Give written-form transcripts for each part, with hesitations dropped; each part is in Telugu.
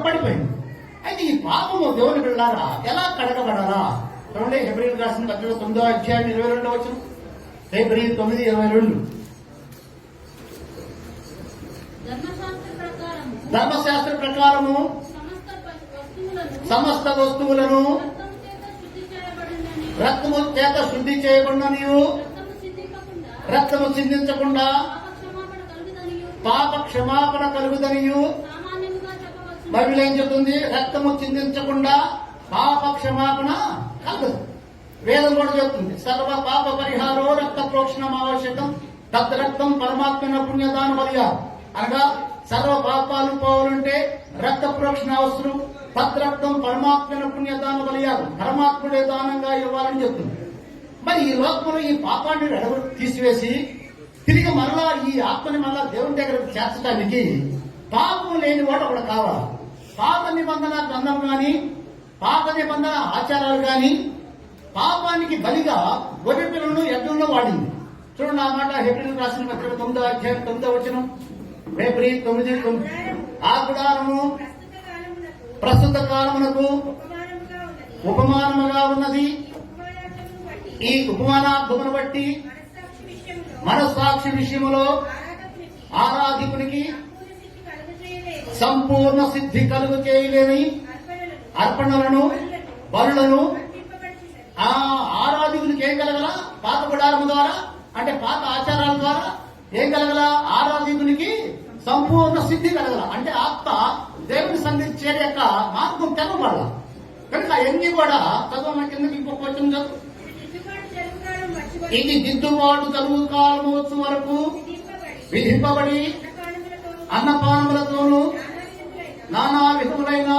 పడిపోయింది. అయితే ఈ పాపము దేవుని బిడ్డలారా ఎలా కడగబడాలా? చూడండి, హెబ్రీయులకు రాసిన పత్రిక 9వ అధ్యాయం 22వ వచనం. హెబ్రీయులు 9:22. ధర్మశాస్త్ర ప్రకారము సమస్త వస్తువులను రక్తము చేత శుద్ధి చేయబడిననియు రక్తము చిందించకుండా పాప క్షమాపణ కలుగుదనియు. బైబిల్ ఏం చెప్తుంది? రక్తము చిందించకుండా పాప క్షమాపణ కలగదు. వేదం కూడా చెప్తుంది, సర్వ పాప పరిహారో రక్త ప్రోక్షణం ఆవశ్యకం, తత్ రక్తం పరమాత్మ పుణ్యదాన బలియా. అనగా సర్వ పాపాలు పోవాలంటే రక్త ప్రోక్షణ అవసరం, తద్రక్తం పరమాత్మ పుణ్యదాన బలియాలు, పరమాత్ముడే దానంగా ఇవ్వాలని చెప్తుంది. మరి ఈ లోకంలో ఈ పాపాన్ని తీసివేసి తిరిగి మరలా ఈ ఆత్మని మరలా దేవుని దగ్గరకు చేర్చడానికి పాపం లేని వాడు ఒకడు కావాలి. పాప నిబంధన గ్రంథం గాని, పాప నిబంధన ఆచారాలు గాని పాపానికి బలిగా గొర్రె పిల్లలను యజ్ఞంలో వాడింది. చూడండి ఆ మాట హెబ్రీయులకు రాసిన పత్రిక 9వ అధ్యాయం 9వ వచనం. హెబ్రీయులు 9:9. ఆ గుడారము ప్రస్తుత కాలమునకు ఉపమానముగా ఉన్నది. ఈ ఉపమానార్థమును బట్టి మనస్సాక్షి విషయములో ఆరాధికునికి సంపూర్ణ సిద్ధి కలుగు చేయలేని అర్పణలను బలులను ఆ ఆరాధికునికి ఏం కలగల? పాత గుడారము ద్వారా, అంటే పాత ఆచారాల ద్వారా ఏం కలగల? ఆరాధికునికి సంపూర్ణ సిద్ధి కలగల. అంటే ఆత్మ దేవుని సన్నిధి చేరే యొక్క మార్గం తెలవబడాల. కనుక అవన్నీ కూడా చదువు కిందకి ఇంకొక వచ్చిన చదువు. ఇది దిద్దుబాటు కలుగు కాలం వచ్చు వరకు విధింపబడి అన్నపానములతోనూ నానా విధములైన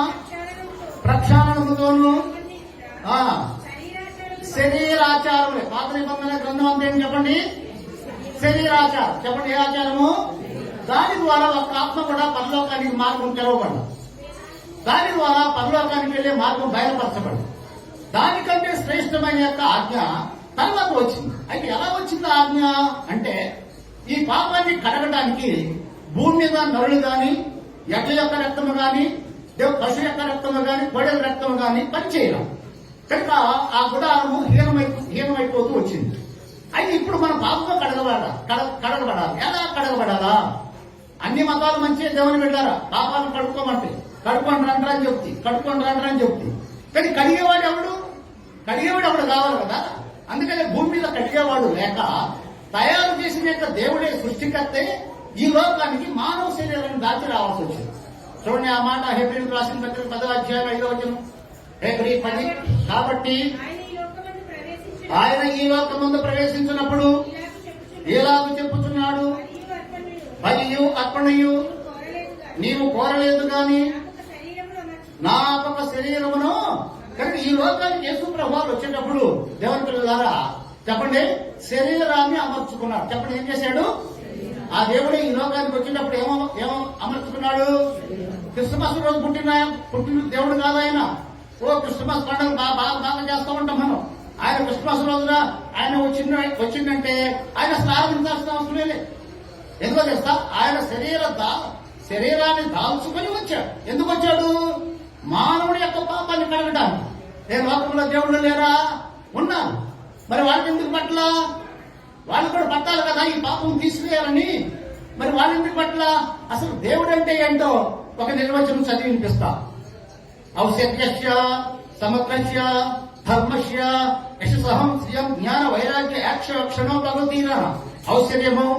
ప్రక్షాళనముతోనూ శరీరాచారములే. పాత నిబంధన గ్రంథం అంతా ఏం చెప్పండి? శరీరాచారం. చెప్పండి, ఏ ఆచారము? దాని ద్వారా ఒక ఆత్మ కూడా పరలోకానికి మార్గం తెరవబడింది. దాని ద్వారా పరలోకానికి వెళ్లే మార్గం బయలుపరచబడింది. దానికంటే శ్రేష్టమైన యొక్క ఆజ్ఞ తర్వాత వచ్చింది. అయితే ఎలా వచ్చింది ఆజ్ఞ అంటే, ఈ పాపాన్ని కడగడానికి భూమి మీద నరులు గాని, ఎడ్ల యొక్క రక్తము గాని, పశు యొక్క రక్తము గాని, గొడవల రక్తము గాని పనిచేయడం. కనుక ఆ గుడారము హీనమైపోతూ వచ్చింది. అయితే ఇప్పుడు మనం పాపంగా కడగబడాలి. ఎలా కడగబడాలా? అన్ని మతాలు మంచిగా దేవుని పెట్టారా? పాపాలను కడుక్కోమంటే కడుక్కొని రండ్రని చెప్తుంది. కానీ కడిగేవాడు ఎవడు కావాలి కదా. అందుకని భూమి మీద కడిగేవాడు లేక తయారు చేసిన యొక్క దేవుడే సృష్టికర్తే ఈ లోకానికి మానవ శరీరాన్ని దాచి రావాల్సి వచ్చింది. చూడండి ఆ మాట హెబ్రీయులకు రాసిన పత్రిక 10వ అధ్యాయం 5వ వచనం. హెబ్రీ 10. కాబట్టి ఆయన ఈ లోకమందు ప్రవేశించినప్పుడు ఇలాగ చెప్పుచున్నాడు, బలియు అర్పణయు నీవు కోరలేదు గాని నాకొక శరీరమును. కనుక ఈ లోకానికి యేసు ప్రభువారు వచ్చేటప్పుడు దేవుని పిల్లలారా చెప్పండి, శరీరాన్ని అమర్చుకున్నాడు. చెప్పండి, ఏం చేశాడు? ఆ దేవుడే ఈ లోకానికి వచ్చినప్పుడు ఏమో అమర్చుకున్నాడు? క్రిస్మస్ రోజు పుట్టిన దేవుడు కాదు ఆయన. క్రిస్మస్ పండుగ బాగా చేస్తూ ఉంటాం మనం. ఆయన క్రిస్మస్ రోజున ఆయన వచ్చిందంటే ఆయన ప్రారంభించాల్సిన అవసరం లేదు. ఎందుకో తెలుసా? ఆయన శరీరాన్ని దాల్చుకొని వచ్చాడు. ఎందుకు వచ్చాడు? మానవుడి యొక్క పాపాన్ని కడగడానికి. లోకంలో దేవుళ్ళు లేరా? ఉన్నారు. మరి వాళ్ళకి ఎందుకు పట్ల? వాళ్ళు కూడా పట్టాలి కదా ఈ పాపం తీసివేయాలని. మరి వాళ్ళ ఎందుకు పట్ల? అసలు దేవుడు అంటే ఏంటో ఒక నిర్వచనం చదివి వినిపిస్తా. ఔషధ్యస్య సమగ్రస్య ధర్మస్య యశసహం శ్రియం జ్ఞాన వైరాగ్య యాక్షణో భగవతీర. ఔశ్వర్యము,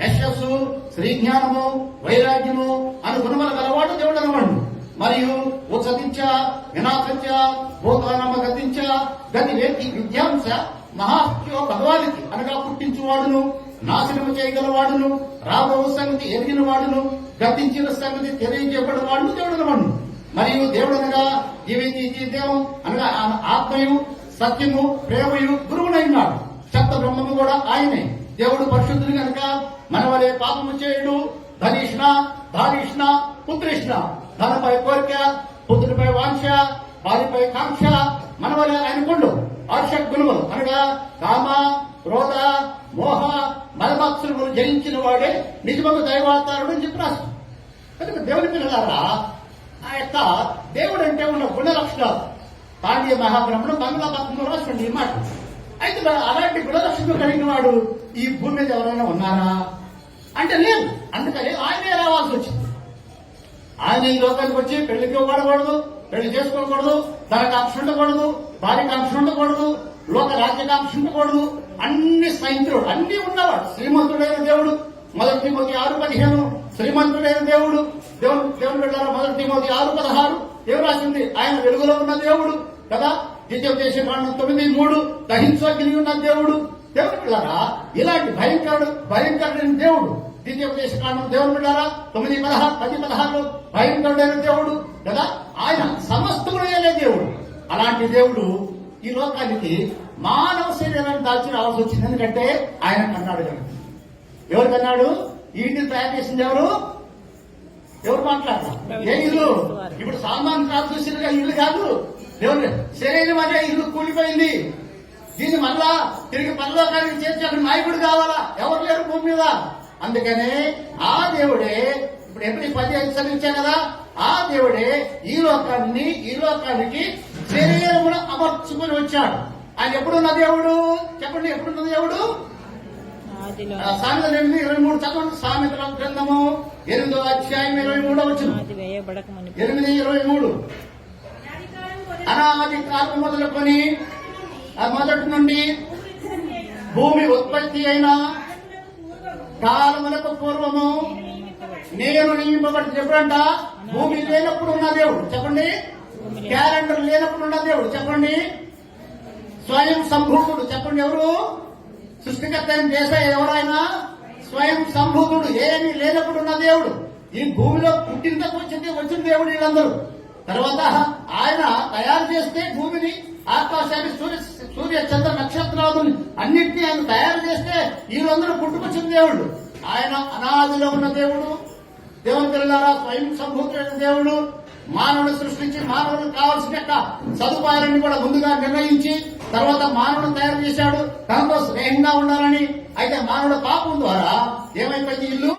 యశస్సు, శ్రీజ్ఞానము, వైరాగ్యము అను గుణములు గలవాడు దేవుడు అనవాడు. మరియు ఉత్సతించ వినాశించ భూతానమ గతించ గతి వేది విద్యాంశ మహాత్యో భగవానికి అనగా పుట్టించువాడును, నాశనము చేయగలవాడును, రాబో సంగతి ఎరిగిన వాడును, గతించిన సంగతి తెలియజేయబడిన వాడును దేవుడు అనవాడు. మరియు దేవుడనగా దేవం అనగా ఆత్మయు సత్యము ప్రేమయు గురువునైనాడు. సప్త బ్రహ్మము కూడా ఆయనే. దేవుడు పరిశుద్ధుడు కనుక మన వలె పాపము చేయుడు. ధారీష్ణ పుత్రిష్ణ. ధనపై కోరిక, పుత్రుడిపై వాంఛ, వారిపై కాంక్ష మన వలె ఆయనకుండు. ఆర్షక్ గుణములు అనగా కామ, క్రోధ, మోహ, మలమాత్సరములు జయించిన వాడే నిజముగా దైవావతారుడు అని చెప్పి రాసు. కనుక దేవుని పిల్లలారా ఆ యొక్క దేవుడు అంటే ఉన్న గుణ లక్షణాలు పాండ్య మహాపురంలో బంగ్లా పత్రంలో రాసుకోండి ఈ మాట. అయితే అలాంటి గుణ లక్షణం కలిగిన వాడు ఈ భూమి మీద ఎవరైనా ఉన్నారా అంటే లేదు. అందుకని ఆయనే రావాల్సి వచ్చింది. ఆయన ఈ లోకానికి వచ్చి పెళ్లికి ఇవ్వబడకూడదు, పెళ్లి చేసుకోకూడదు, ధనకాంక్ష ఉండకూడదు, భార్యకాంక్ష ఉండకూడదు, లోక రాజ్యకాంక్ష ఉండకూడదు, అన్ని సైంత్రుడు, అన్ని ఉన్నవాడు, శ్రీమంతుడైన దేవుడు. 1 తిమోతి 6:15 శ్రీమంతుడైన దేవుడు. దేవుడు వెళ్ళారా 1 తిమోతి 6:16 ఏం రాసింది? ఆయన వెలుగులో ఉన్న దేవుడు కదా. ద్వితీయోపదేశకాండం 9:3 దహించగిలి ఉన్న దేవుడు. దేవుడు వెళ్ళారా ఇలాంటి భయంకరుడైన దేవుడు. ద్వితీయోపదేశకాండం దేవుడు వెళ్ళారా 9:10-16 భయంకరుడైన దేవుడు కదా. ఆయన సమస్తముడైన దేవుడు. అలాంటి దేవుడు ఈ లోకానికి మానవ శరీరాన్ని దాల్చి రావాల్సి వచ్చింది. ఎందుకంటే ఆయన కన్నాడు కనుక. ఎవరు కన్నాడు? ఈ ఇంటిని తయారు చేసింది ఎవరు మాట్లాడతారు? ఏ ఇల్లు? ఇప్పుడు సామాన్ కాదు చూసినగా ఇల్లు కాదు, దేవుడు శరీరం అనే ఇల్లు కూలిపోయింది. దీన్ని మళ్ళా తిరిగి పరలోకానికి చేర్చి అక్కడ నాయకుడు కావాలా? ఎవరు లేరు భూమి మీద. అందుకనే ఆ దేవుడే ఇప్పుడు ఎప్పుడు 10 చదివించాం కదా, ఆ దేవుడే ఈ లోకానికి శరీరమును అమర్చుకుని వచ్చాడు. ఆయన ఎప్పుడున్న దేవుడు చెప్పండి? ఎప్పుడున్న దేవుడు? సామెతలు 8:23 చదవండి. సామెతల గ్రంథము 8వ అధ్యాయం 23వ వచనం. 8:23 అనాది కాలం మొదలుకొని మొదటి నుండి భూమి ఉత్పత్తి అయిన కాలములకు పూర్వము నేను నియమింపబడి. ఎప్పుడంట? భూమి లేనప్పుడు ఉన్న దేవుడు చెప్పండి. క్యాలెండర్ లేనప్పుడు ఉన్న దేవుడు చెప్పండి. స్వయం సంభూతుడు చెప్పండి. ఎవరు? సృష్టికర్త అయిన దేశాయ ఎవరైనా స్వయం సంభూతుడు. ఏమీ లేనప్పుడు ఉన్న దేవుడు. ఈ భూమిలో పుట్టింతకు వచ్చిన దేవుడు వీళ్ళందరూ. తర్వాత ఆయన తయారు చేస్తే భూమిని, ఆకాశాన్ని, సూర్య చంద్ర నక్షత్రాదుని అన్నింటినీ ఆయన తయారు చేస్తే వీళ్ళందరూ పుట్టుకొచ్చిన దేవుడు. ఆయన అనాదిలో ఉన్న దేవుడు. దేవుని పిల్లలారా స్వయం సంభూతుడైన దేవుడు మానవుడు సృష్టించి మానవుడికి కావాల్సిన సదుపాయాలన్నీ కూడా ముందుగా నిర్ణయించి తర్వాత మానవుడు తయారు చేశాడు తనతో స్నేహంగా ఉండాలని. అయితే మానవుడు పాపం ద్వారా ఏమైపోయింది? ఇల్లు